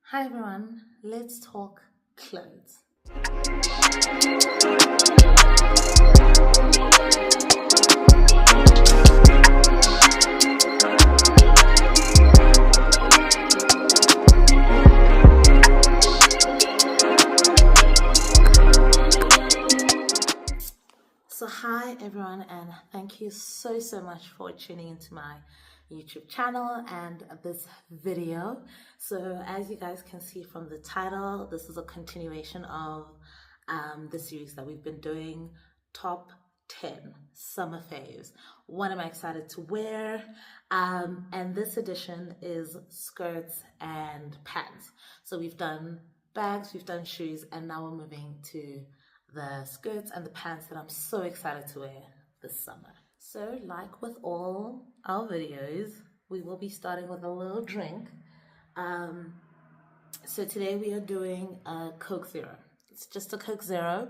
Hi everyone, let's talk clothes. So hi everyone, and thank you so much for tuning into my YouTube channel and this video. So as you guys can see from the title, this is a continuation of the series that we've been doing, Top 10 Summer Faves. What am I excited to wear? And this edition is skirts and pants. So we've done bags, we've done shoes, and now we're moving to the skirts and the pants that I'm so excited to wear this summer. So like with all our videos, we will be starting with a little drink. So today we are doing a Coke Zero. It's just a Coke Zero.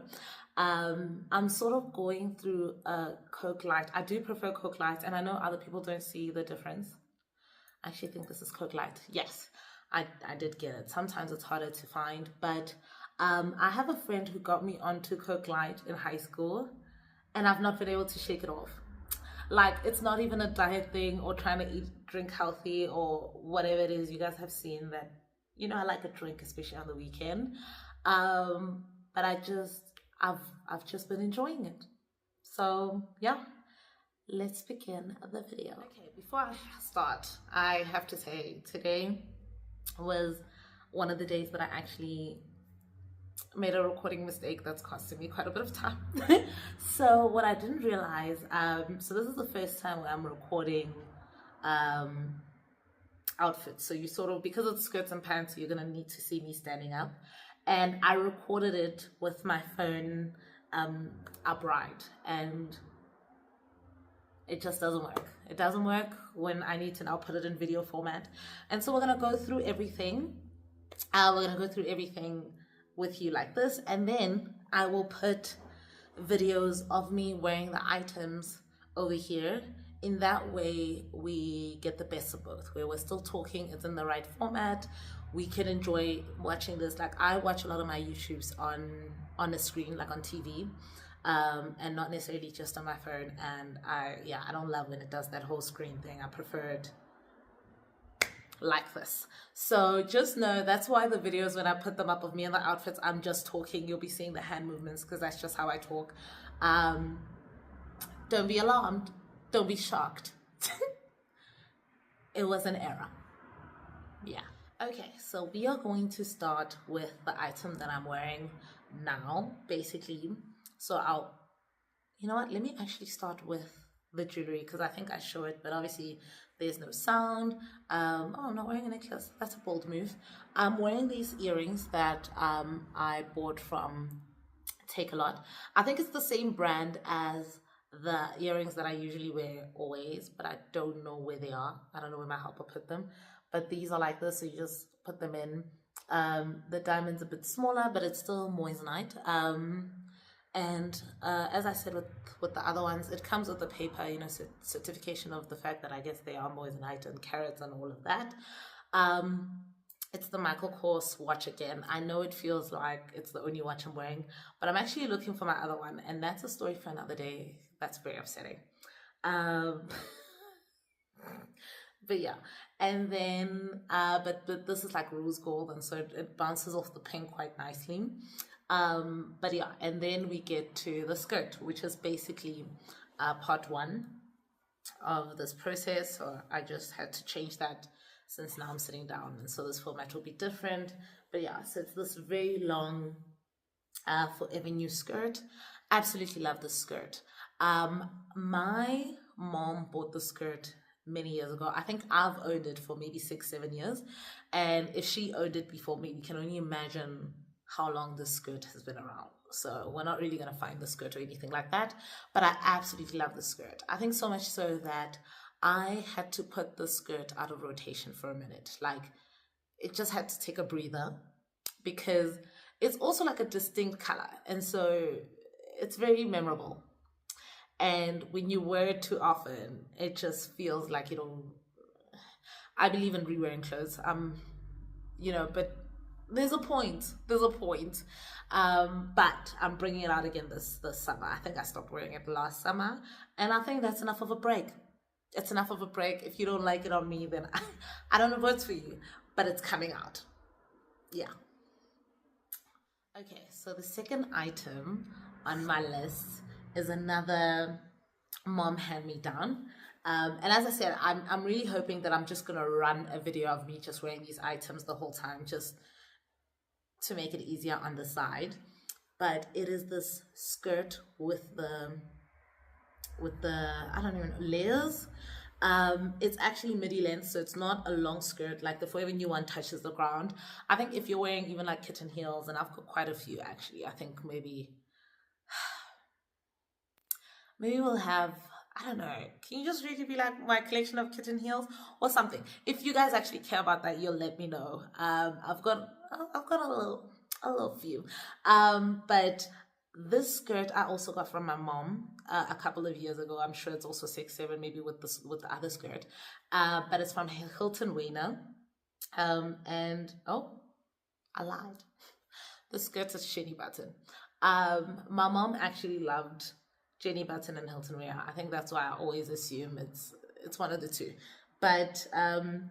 I'm sort of going through a Coke Light. I do prefer Coke Light, and I know other people don't see the difference. I actually think this is Coke Light. Yes, I did get it. Sometimes it's harder to find, but I have a friend who got me onto Coke Light in high school, and I've not been able to shake it off. Like, it's not even a diet thing or trying to drink healthy or whatever it is. You guys have seen that, you know, I like a drink, especially on the weekend. But I've just been enjoying it. So yeah, let's begin the video. Okay, before I start, I have to say today was one of the days that I actually made a recording mistake that's costing me quite a bit of time. So what I didn't realize, so this is the first time where I'm recording outfits. So you sort of, because it's skirts and pants, you're gonna need to see me standing up. And I recorded it with my phone upright, and it just doesn't work. It doesn't work when I need to now put it in video format. And so we're gonna go through everything. We're gonna go through everything with you like this, and then I will put videos of me wearing the items over here. In that way we get the best of both, where we're still talking, it's in the right format, we can enjoy watching this. Like, I watch a lot of my YouTubes on a screen, like on TV, and not necessarily just on my phone. And I don't love when it does that whole screen thing. I prefer it like this. So just know that's why the videos, when I put them up of me in the outfits, I'm just talking. You'll be seeing the hand movements because that's just how I talk. Don't be alarmed, don't be shocked. It was an error. Yeah. Okay, so we are going to start with the item that I'm wearing now, basically. So you know what, let me actually start with the jewelry, because I think I show it, but obviously there's no sound. Oh, I'm not wearing a necklace. That's a bold move. I'm wearing these earrings that I bought from Take a Lot. I think it's the same brand as the earrings that I usually wear always, but I don't know where they are. I don't know where my helper put them, but these are like this, so you just put them in. The diamond's a bit smaller, but it's still moissanite. And as I said with the other ones, it comes with the paper, you know, certification of the fact that I guess they are moissanite and carats and all of that. It's the Michael Kors watch again. I know it feels like it's the only watch I'm wearing, but I'm actually looking for my other one, and that's a story for another day. That's very upsetting. But yeah, and then but this is like rose gold, and so it bounces off the pink quite nicely. But yeah, and then we get to the skirt, which is basically part one of this process. So I just had to change that since now I'm sitting down, and so this format will be different. But yeah, so it's this very long Forever New skirt. Absolutely love this skirt. My mom bought the skirt many years ago. I think I've owned it for maybe 6-7 years, and if she owned it before me, we can only imagine how long this skirt has been around. So we're not really going to find the skirt or anything like that, but I absolutely love the skirt. I think so much so that I had to put the skirt out of rotation for a minute. Like, it just had to take a breather, because it's also like a distinct color, and so it's very memorable. And when you wear it too often, it just feels like, you know, I believe in re-wearing clothes. You know, but There's a point. But I'm bringing it out again this summer. I think I stopped wearing it last summer, and I think that's enough of a break. It's enough of a break. If you don't like it on me, then I don't know what's for you, but it's coming out. Yeah. Okay, so the second item on my list is another mom hand me down. And as I said, I'm really hoping that I'm just gonna run a video of me just wearing these items the whole time, just to make it easier on the side. But it is this skirt with the I don't even know, layers. It's actually midi length, so it's not a long skirt like the Forever New one touches the ground. I think if you're wearing even like kitten heels, and I've got quite a few actually, I think maybe we'll have, I don't know, can you just really be like my collection of kitten heels or something? If you guys actually care about that, you'll let me know. I've got a little few. But this skirt I also got from my mom a couple of years ago. I'm sure it's also 6'7", maybe with the other skirt. But it's from Hilton Wayner. And oh, I lied. The skirt is Jenny Button. My mom actually loved Jenny Button and Hilton Wayner. I think that's why I always assume it's one of the two. But and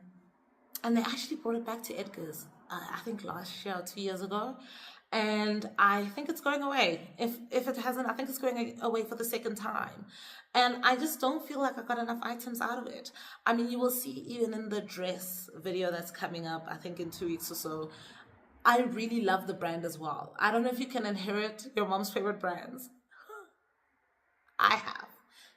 they actually brought it back to Edgar's. I think last year or 2 years ago, and I think it's going away. If it hasn't, I think it's going away for the second time, and I just don't feel like I got enough items out of it. I mean, you will see even in the dress video that's coming up, I think in 2 weeks or so. I really love the brand as well. I don't know if you can inherit your mom's favorite brands. I have.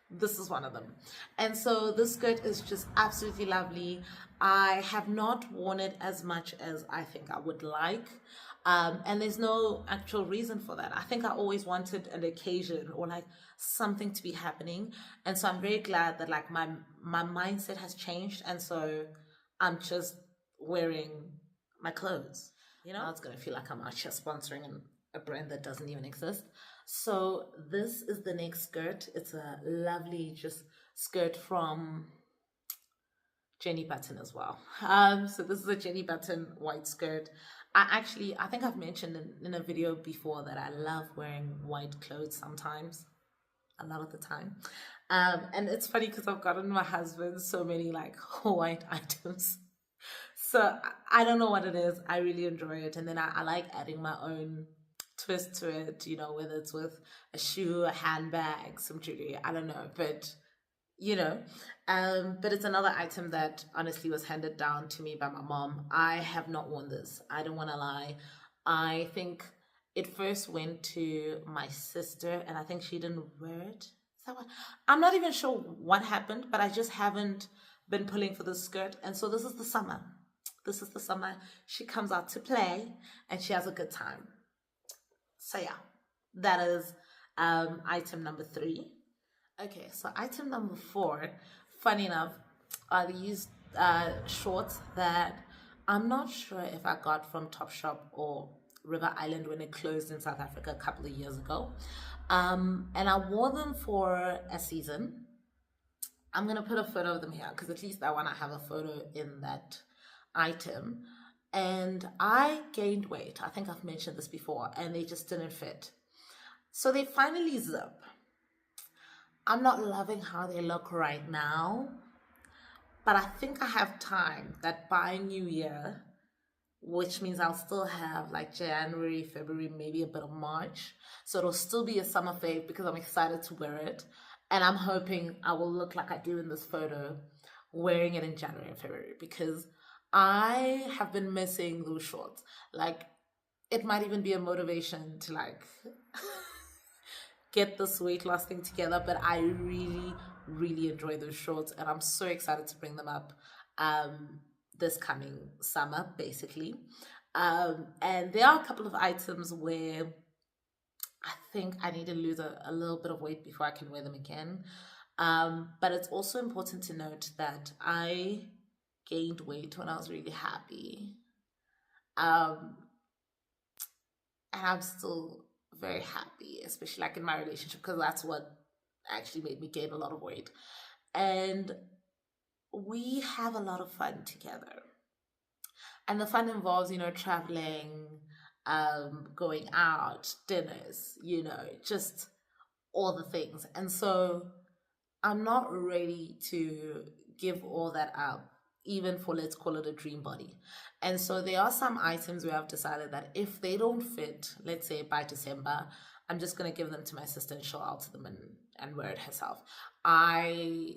This is one of them. And so this skirt is just absolutely lovely. I have not worn it as much as I think I would like. And there's no actual reason for that. I think I always wanted an occasion or like something to be happening. And so I'm very glad that like my mindset has changed. And so I'm just wearing my clothes. You know, it's going to feel like I'm out here sponsoring a brand that doesn't even exist. So this is the next skirt. It's a lovely just skirt from Jenny Button as well. So this is a Jenny Button white skirt. I think I've mentioned in a video before that I love wearing white clothes sometimes, a lot of the time. And it's funny because I've gotten my husband so many like white items. So I don't know what it is. I really enjoy it. And then I like adding my own twist to it, you know, whether it's with a shoe, a handbag, some jewelry, I don't know, but you know, but it's another item that honestly was handed down to me by my mom. I have not worn this. I don't want to lie. I think it first went to my sister, and I think she didn't wear it. Is that what? I'm not even sure what happened, but I just haven't been pulling for this skirt, and so this is the summer. This is the summer. She comes out to play, and she has a good time. So yeah, that is item number 3. Okay, so item number 4, funny enough, are these shorts that I'm not sure if I got from Topshop or River Island when it closed in South Africa a couple of years ago. And I wore them for a season. I'm going to put a photo of them here because at least I want to have a photo in that item. And I gained weight. I think I've mentioned this before, and they just didn't fit. So they finally zip. I'm not loving how they look right now, but I think I have time that by New Year, which means I'll still have like January, February, maybe a bit of March. So it'll still be a summer fave because I'm excited to wear it. And I'm hoping I will look like I do in this photo wearing it in January and February because I have been missing those shorts. Like, it might even be a motivation to like get this weight loss thing together, but I really, really enjoy those shorts, and I'm so excited to bring them up this coming summer, basically. And there are a couple of items where I think I need to lose a little bit of weight before I can wear them again. But it's also important to note that I gained weight when I was really happy. And I'm still very happy, especially like in my relationship, because that's what actually made me gain a lot of weight. And we have a lot of fun together. And the fun involves, traveling, going out, dinners, just all the things. And so I'm not ready to give all that up, even for, let's call it, a dream body. And so there are some items where I've decided that if they don't fit, let's say by December, I'm just going to give them to my sister and she'll alter them and wear it herself. I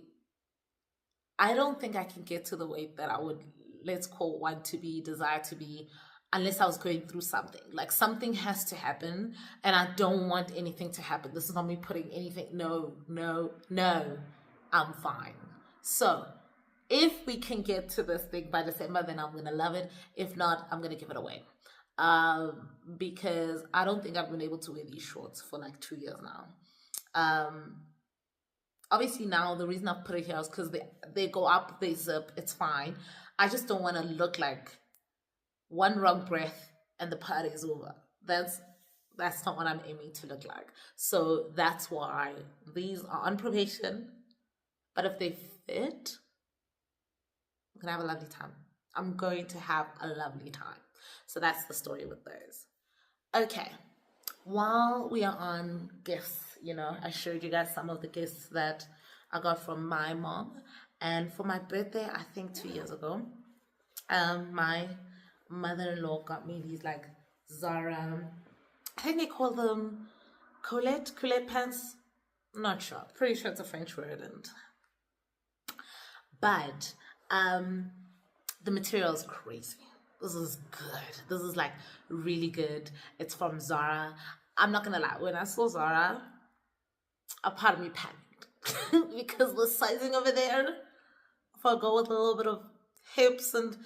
don't think I can get to the weight that I would, let's call, want to be, desire to be, unless I was going through something. Like something has to happen, and I don't want anything to happen. This is not me putting anything. No, no, no. I'm fine. So if we can get to this thing by December, then I'm gonna love it. If not, I'm gonna give it away. Because I don't think I've been able to wear these shorts for like 2 years now. Obviously now the reason I've put it here is because they go up, they zip, it's fine. I just don't want to look like one wrong breath and the party is over. That's not what I'm aiming to look like. So that's why these are on probation. But if they fit, I'm gonna have a lovely time. I'm going to have a lovely time. So that's the story with those. Okay. While we are on gifts, I showed you guys some of the gifts that I got from my mom. And for my birthday, I think 2 years ago, my mother-in-law got me these like Zara, I think they call them culotte pants. I'm not sure. Pretty sure it's a French word. But the material is crazy. This is good. This is like really good. It's from Zara. I'm not gonna lie, when I saw Zara, a part of me panicked because the sizing over there, if I go with a little bit of hips and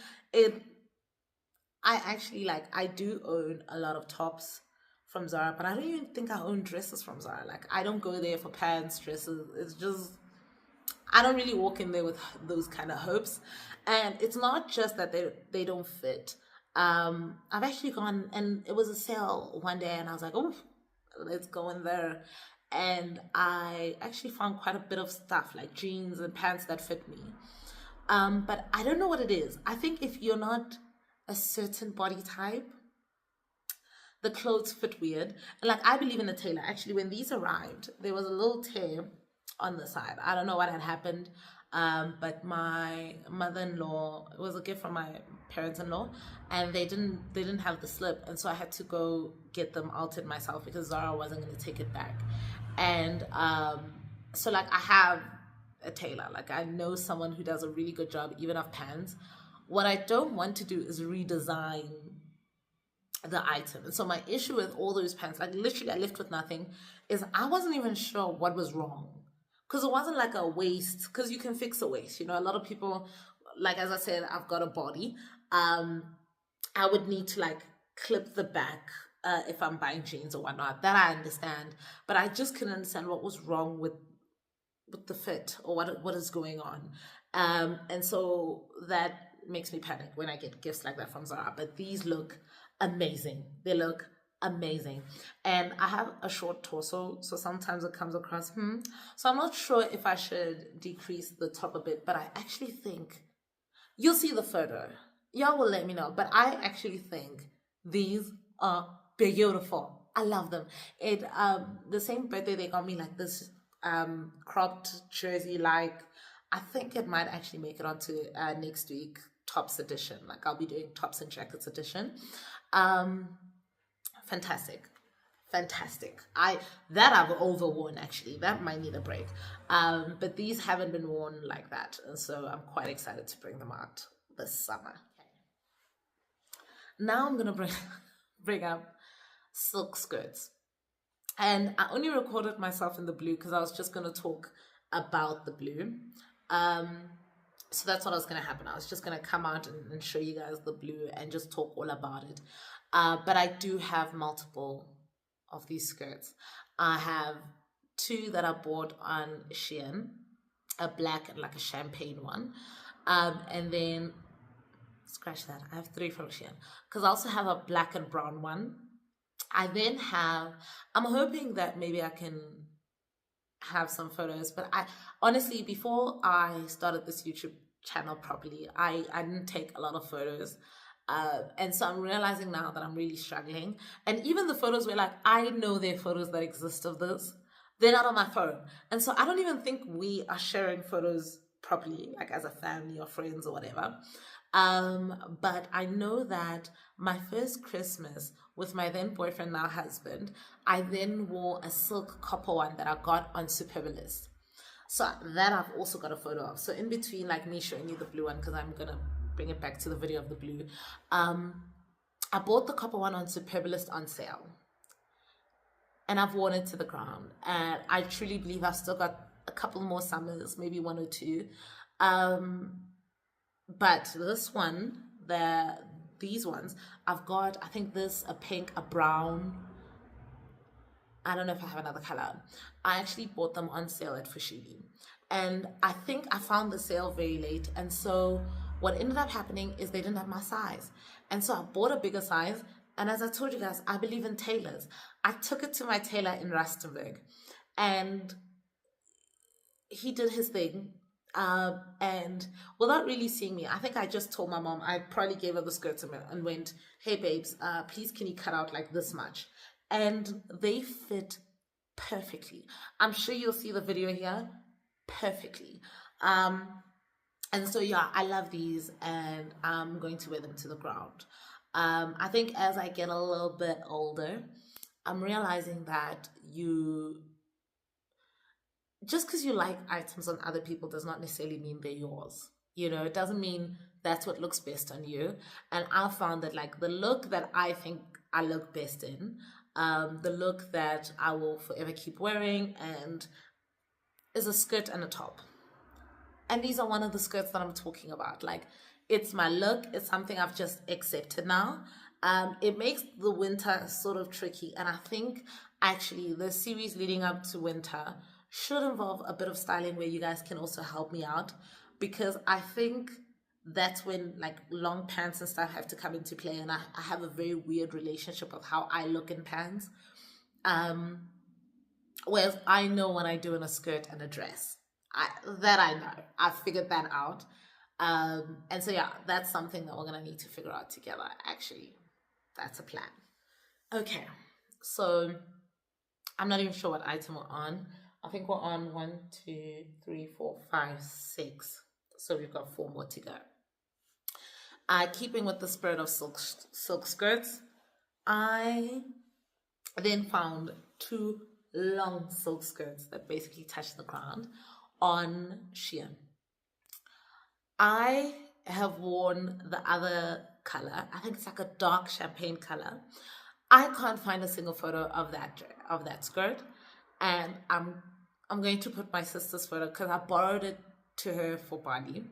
I actually I do own a lot of tops from Zara, but I don't even think I own dresses from Zara. Like I don't go there for pants, dresses. It's just, I don't really walk in there with those kind of hopes. And it's not just that they don't fit. I've actually gone, and it was a sale one day, and I was like, oh, let's go in there. And I actually found quite a bit of stuff, like jeans and pants that fit me. But I don't know what it is. I think if you're not a certain body type, the clothes fit weird. And I believe in the tailor. Actually, when these arrived, there was a little tear on the side. I don't know what had happened. But my mother-in-law, it was a gift from my parents-in-law, and they didn't have the slip, and so I had to go get them altered myself because Zara wasn't going to take it back. And so I have a tailor. I know someone who does a really good job even of pants. What I don't want to do is redesign the item. And so my issue with all those pants, literally I left with nothing, is I wasn't even sure what was wrong. Because it wasn't like a waist, because you can fix a waist. A lot of people, as I said, I've got a body. I would need to clip the back if I'm buying jeans or whatnot. That I understand. But I just couldn't understand what was wrong with the fit or what is going on. And so that makes me panic when I get gifts like that from Zara. But these look amazing. They look amazing. And I have a short torso, so sometimes it comes across so I'm not sure if I should decrease the top a bit, but I actually think you'll see the photo. Y'all will let me know, but I actually think these are beautiful. I love them. The same birthday they got me this cropped jersey. I think it might actually make it onto next week tops edition. I'll be doing tops and jackets edition. Fantastic. I've overworn actually. That might need a break. But these haven't been worn like that, and so I'm quite excited to bring them out this summer. Okay. Now I'm gonna bring up silk skirts, and I only recorded myself in the blue because I was just gonna talk about the blue. So that's what was gonna happen. I was just gonna come out and show you guys the blue and just talk all about it. But I do have multiple of these skirts. I have 2 that I bought on Shein, a black and a champagne one. And then, scratch that, I have 3 from Shein. Because I also have a black and brown one. I then have, I'm hoping that maybe I can have some photos, but I honestly, before I started this YouTube channel properly, I didn't take a lot of photos. And so I'm realizing now that I'm really struggling. And even the photos where, like, I know there are photos that exist of this, they're not on my phone. And so I don't even think we are sharing photos properly, like as a family or friends or whatever. But I know that my first Christmas with my then boyfriend, now husband, I then wore a silk copper one that I got on Superbalist. So that I've also got a photo of. So in between, like me showing you the blue one, because I'm gonna bring it back to the video of the blue. I bought the copper one on Superbalist on sale, and I've worn it to the ground. And I truly believe I've still got a couple more summers, maybe one or two. But this one, these ones, I've got, I think this, a pink, a brown. I don't know if I have another color. I actually bought them on sale at Fushigi. And I think I found the sale very late. And so what ended up happening is they didn't have my size. And so I bought a bigger size. And as I told you guys, I believe in tailors. I took it to my tailor in Rustenburg. And he did his thing. And without really seeing me, I think I just told my mom, I probably gave her the skirts and went, hey babes, please can you cut out like this much? And they fit perfectly. I'm sure you'll see the video here perfectly. And so yeah, I love these, and I'm going to wear them to the ground. I think as I get a little bit older, I'm realizing that just because you like items on other people does not necessarily mean they're yours. You know, it doesn't mean that's what looks best on you. And I found that, like, the look that I think I look best in, the look that I will forever keep wearing, and is a skirt and a top. And these are one of the skirts that I'm talking about. Like, it's my look. It's something I've just accepted now. It makes the winter sort of tricky. And I think actually the series leading up to winter should involve a bit of styling where you guys can also help me out. Because I think that's when, like, long pants and stuff have to come into play. And I have a very weird relationship with how I look in pants. Whereas I know what I do in a skirt and a dress. I know. I figured that out. And so yeah, that's something that we're gonna need to figure out together. Actually, that's a plan. Okay, so I'm not even sure what item we're on. I think we're on 1, 2, 3, 4, 5, 6. So we've got 4 more to go. Keeping with the spirit of silk skirts, I then found 2 long silk skirts that basically touch the ground on Shein. I have worn the other color. I think it's like a dark champagne color. I can't find a single photo of that skirt, and I'm going to put my sister's photo because I borrowed it to her for Bali.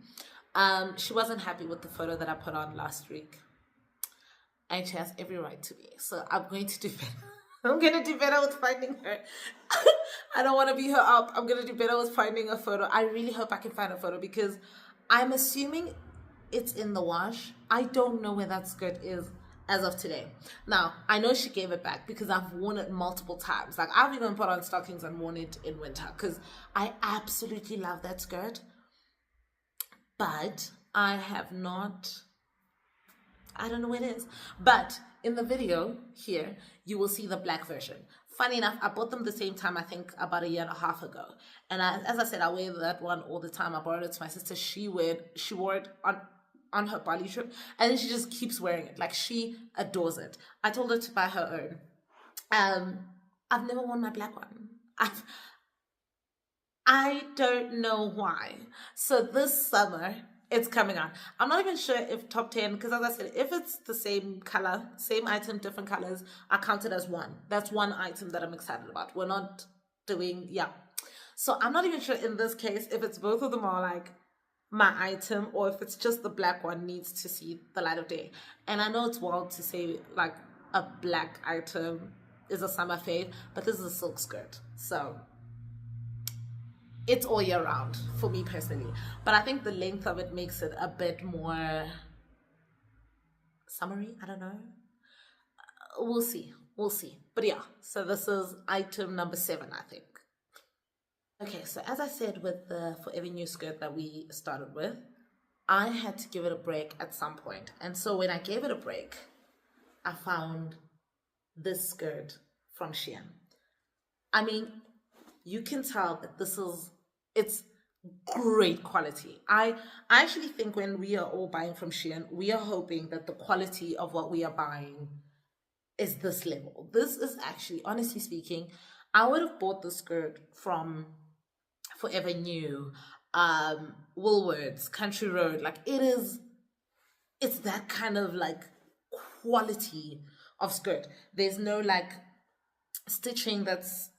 She wasn't happy with the photo that I put on last week, and she has every right to be. So I'm going to do better. I'm going to do better with finding her. I don't want to beat her up. I'm going to do better with finding a photo. I really hope I can find a photo because I'm assuming it's in the wash. I don't know where that skirt is as of today. Now, I know she gave it back because I've worn it multiple times. Like, I've even put on stockings and worn it in winter because I absolutely love that skirt. But I have not... I don't know where it is. But in the video here, you will see the black version. Funny enough, I bought them the same time, I think about 1.5 years ago. And as I said, I wear that one all the time. I borrowed it to my sister. She wore it on her Bali trip. And then she just keeps wearing it. Like, she adores it. I told her to buy her own. I've never worn my black one. I don't know why. So this summer, it's coming out. I'm not even sure if top 10, because as I said, if it's the same color, same item, different colors, I count it as one. That's one item that I'm excited about. We're not doing, yeah. So I'm not even sure in this case if it's both of them are like my item or if it's just the black one needs to see the light of day. And I know it's wild to say like a black item is a summer fave, but this is a silk skirt. So it's all year round for me personally. But I think the length of it makes it a bit more summery. I don't know. We'll see. We'll see. But yeah, so this is item number 7, I think. Okay, so as I said with the Forever New skirt that we started with, I had to give it a break at some point. And so when I gave it a break, I found this skirt from Shein. I mean, you can tell that it's great quality. I actually think when we are all buying from Shein, we are hoping that the quality of what we are buying is this level. This is actually, honestly speaking, I would have bought the skirt from Forever New, Woolworths, Country Road. Like it's that kind of like quality of skirt. There's no like stitching that's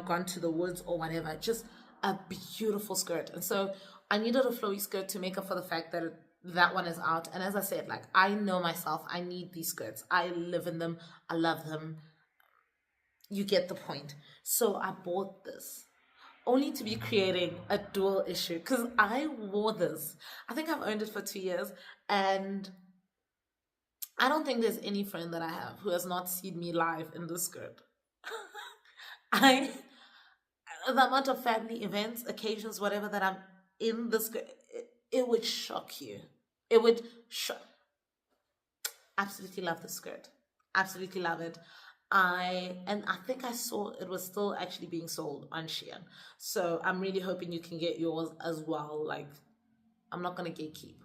gone to the woods or whatever. Just a beautiful skirt. And so I needed a flowy skirt to make up for the fact that that one is out. And as I said, like, I know myself, I need these skirts. I live in them, I love them. You get the point. So I bought this only to be creating a dual issue, because I wore this. I think I've owned it for 2 years, and I don't think there's any friend that I have who has not seen me live in this skirt. I the amount of family events, occasions, whatever that I'm in this skirt, it would shock you. It would shock. Absolutely love the skirt. Absolutely love it. I think I saw it was still actually being sold on Shein. So I'm really hoping you can get yours as well. Like, I'm not gonna gatekeep.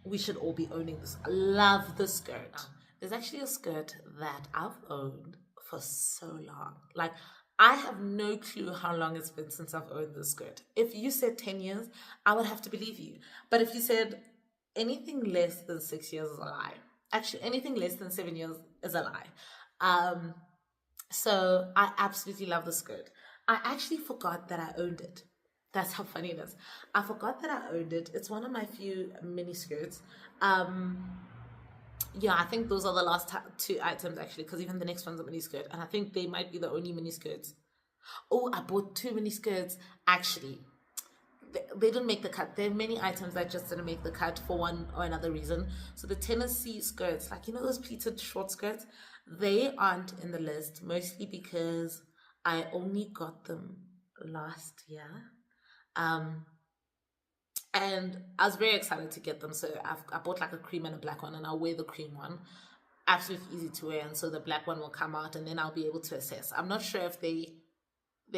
We should all be owning this. I love the skirt. There's actually a skirt that I've owned for so long. Like, I have no clue how long it's been since I've owned this skirt. If you said 10 years, I would have to believe you. But if you said anything less than 6 years is a lie. Actually, anything less than 7 years is a lie. So I absolutely love the skirt. I actually forgot that I owned it. That's how funny it is. I forgot that I owned it. It's one of my few mini skirts. Yeah, I think those are the last two items actually, because even the next one's a mini skirt, and I think they might be the only mini skirts. Oh, I bought 2 mini skirts actually. They didn't make the cut. There are many items that just didn't make the cut for one or another reason. So the Tennessee skirts, like, those pleated short skirts, they aren't in the list, mostly because I only got them last year. And I was very excited to get them. So I bought like a cream and a black one, and I'll wear the cream one. Absolutely easy to wear. And so the black one will come out, and then I'll be able to assess. I'm not sure if they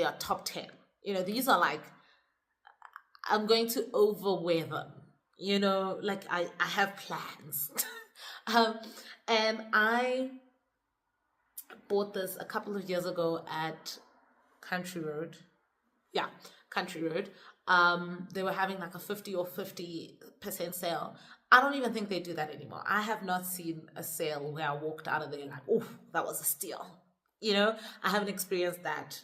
are top 10. These are like, I'm going to overwear them. Like I have plans. And I bought this a couple of years ago at Country Road. Yeah, Country Road. They were having like a 50 or 50% sale. I don't even think they do that anymore. I have not seen a sale where I walked out of there like, oh, that was a steal. I haven't experienced that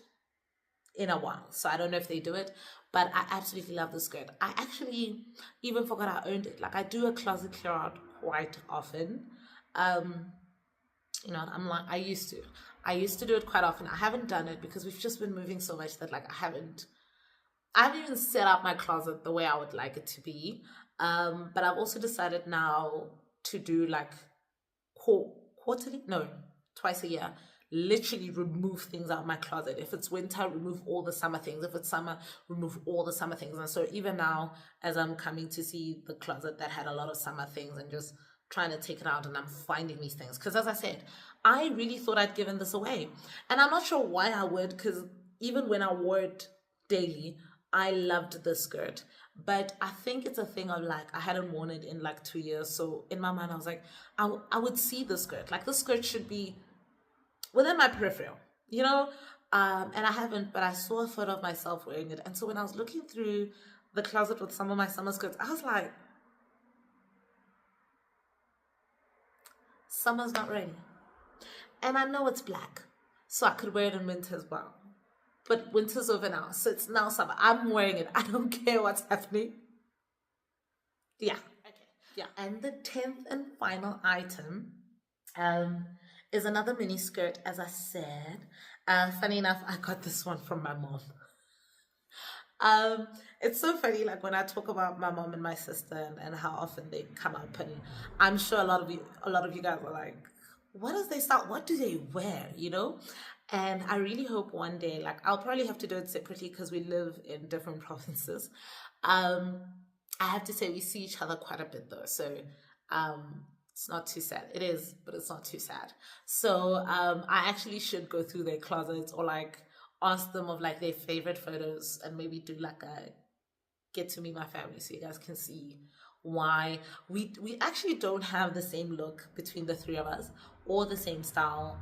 in a while. So I don't know if they do it, but I absolutely love the skirt. I actually even forgot I owned it. Like, I do a closet clear out quite often. I used to do it quite often. I haven't done it because we've just been moving so much that like I haven't even set up my closet the way I would like it to be. But I've also decided now to do like quarterly, no, twice a year, literally remove things out of my closet. If it's winter, remove all the summer things. If it's summer, remove all the summer things. And so even now, as I'm coming to see the closet that had a lot of summer things and just trying to take it out, and I'm finding these things. Because as I said, I really thought I'd given this away. And I'm not sure why I would, because even when I wore it daily, I loved this skirt. But I think it's a thing of like, I hadn't worn it in like 2 years. So in my mind, I was like, I would see the skirt. Like, the skirt should be within my peripheral, and I haven't, but I saw a photo of myself wearing it. And so when I was looking through the closet with some of my summer skirts, I was like, summer's not ready. And I know it's black, so I could wear it in winter as well. But winter's over now, so it's now summer. I'm wearing it. I don't care what's happening. Yeah. Okay. Yeah. And the 10th and final item is another mini skirt, as I said. Funny enough, I got this one from my mom. It's so funny, like when I talk about my mom and my sister and how often they come up, and I'm sure a lot of you guys are like, what do they wear, And I really hope one day, like, I'll probably have to do it separately because we live in different provinces. I have to say we see each other quite a bit though, so it's not too sad. It is, but it's not too sad. So I actually should go through their closets or like ask them of like their favorite photos and maybe do like a get to meet my family so you guys can see why we actually don't have the same look between the three of us or the same style,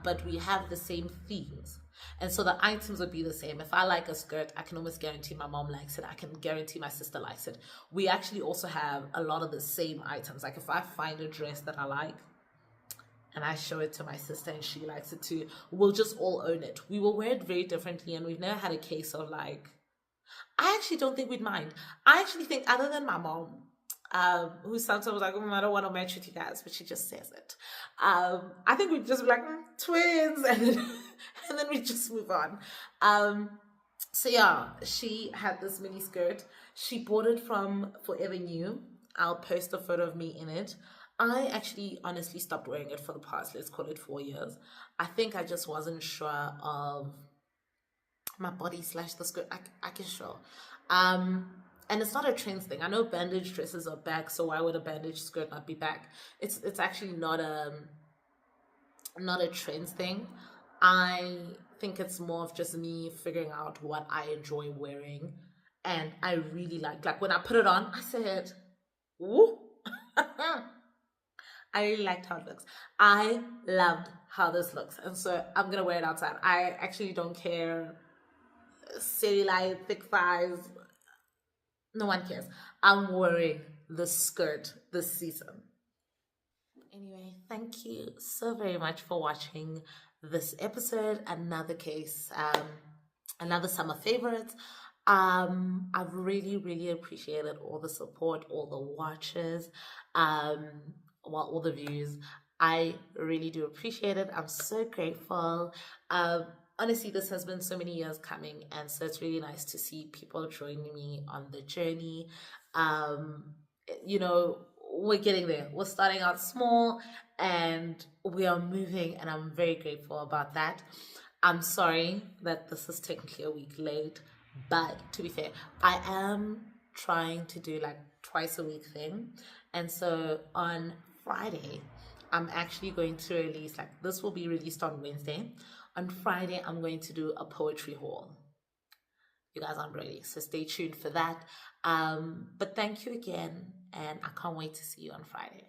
but we have the same themes. And so the items would be the same. If I like a skirt, I can almost guarantee my mom likes it. I can guarantee my sister likes it. We actually also have a lot of the same items. Like if I find a dress that I like and I show it to my sister and she likes it too, we'll just all own it. We will wear it very differently, and we've never had a case of like, I actually don't think we'd mind. I actually think, other than my mom, who sometimes like, I don't want to match with you guys, but she just says it. I think we'd just be like, twins, and then, and then we just move on. So yeah, she had this mini skirt. She bought it from Forever New. I'll post a photo of me in it. I actually honestly stopped wearing it for the past, let's call it 4 years. I think I just wasn't sure of my body / the skirt. I can show. And it's not a trends thing. I know bandage dresses are back, so why would a bandage skirt not be back? It's actually not a trends thing. I think it's more of just me figuring out what I enjoy wearing, and I really like when I put it on, I said, "Woo!" I really liked how it looks. I loved how this looks, and so I'm gonna wear it outside. I actually don't care. Cellulite, thick thighs, no one cares. I'm wearing the skirt this season. Anyway, thank you so very much for watching this episode. Another case, another summer favorites. I've really appreciated all the support, all the watches, all the views. I really do appreciate it. I'm so grateful. Honestly, this has been so many years coming, and so it's really nice to see people joining me on the journey. We're getting there. We're starting out small and we are moving, and I'm very grateful about that. I'm sorry that this is technically a week late, but to be fair, I am trying to do like twice a week thing. And so on Friday, I'm actually going to release, like, this will be released on Wednesday. On Friday, I'm going to do a poetry haul. You guys aren't ready, so stay tuned for that. But thank you again, and I can't wait to see you on Friday.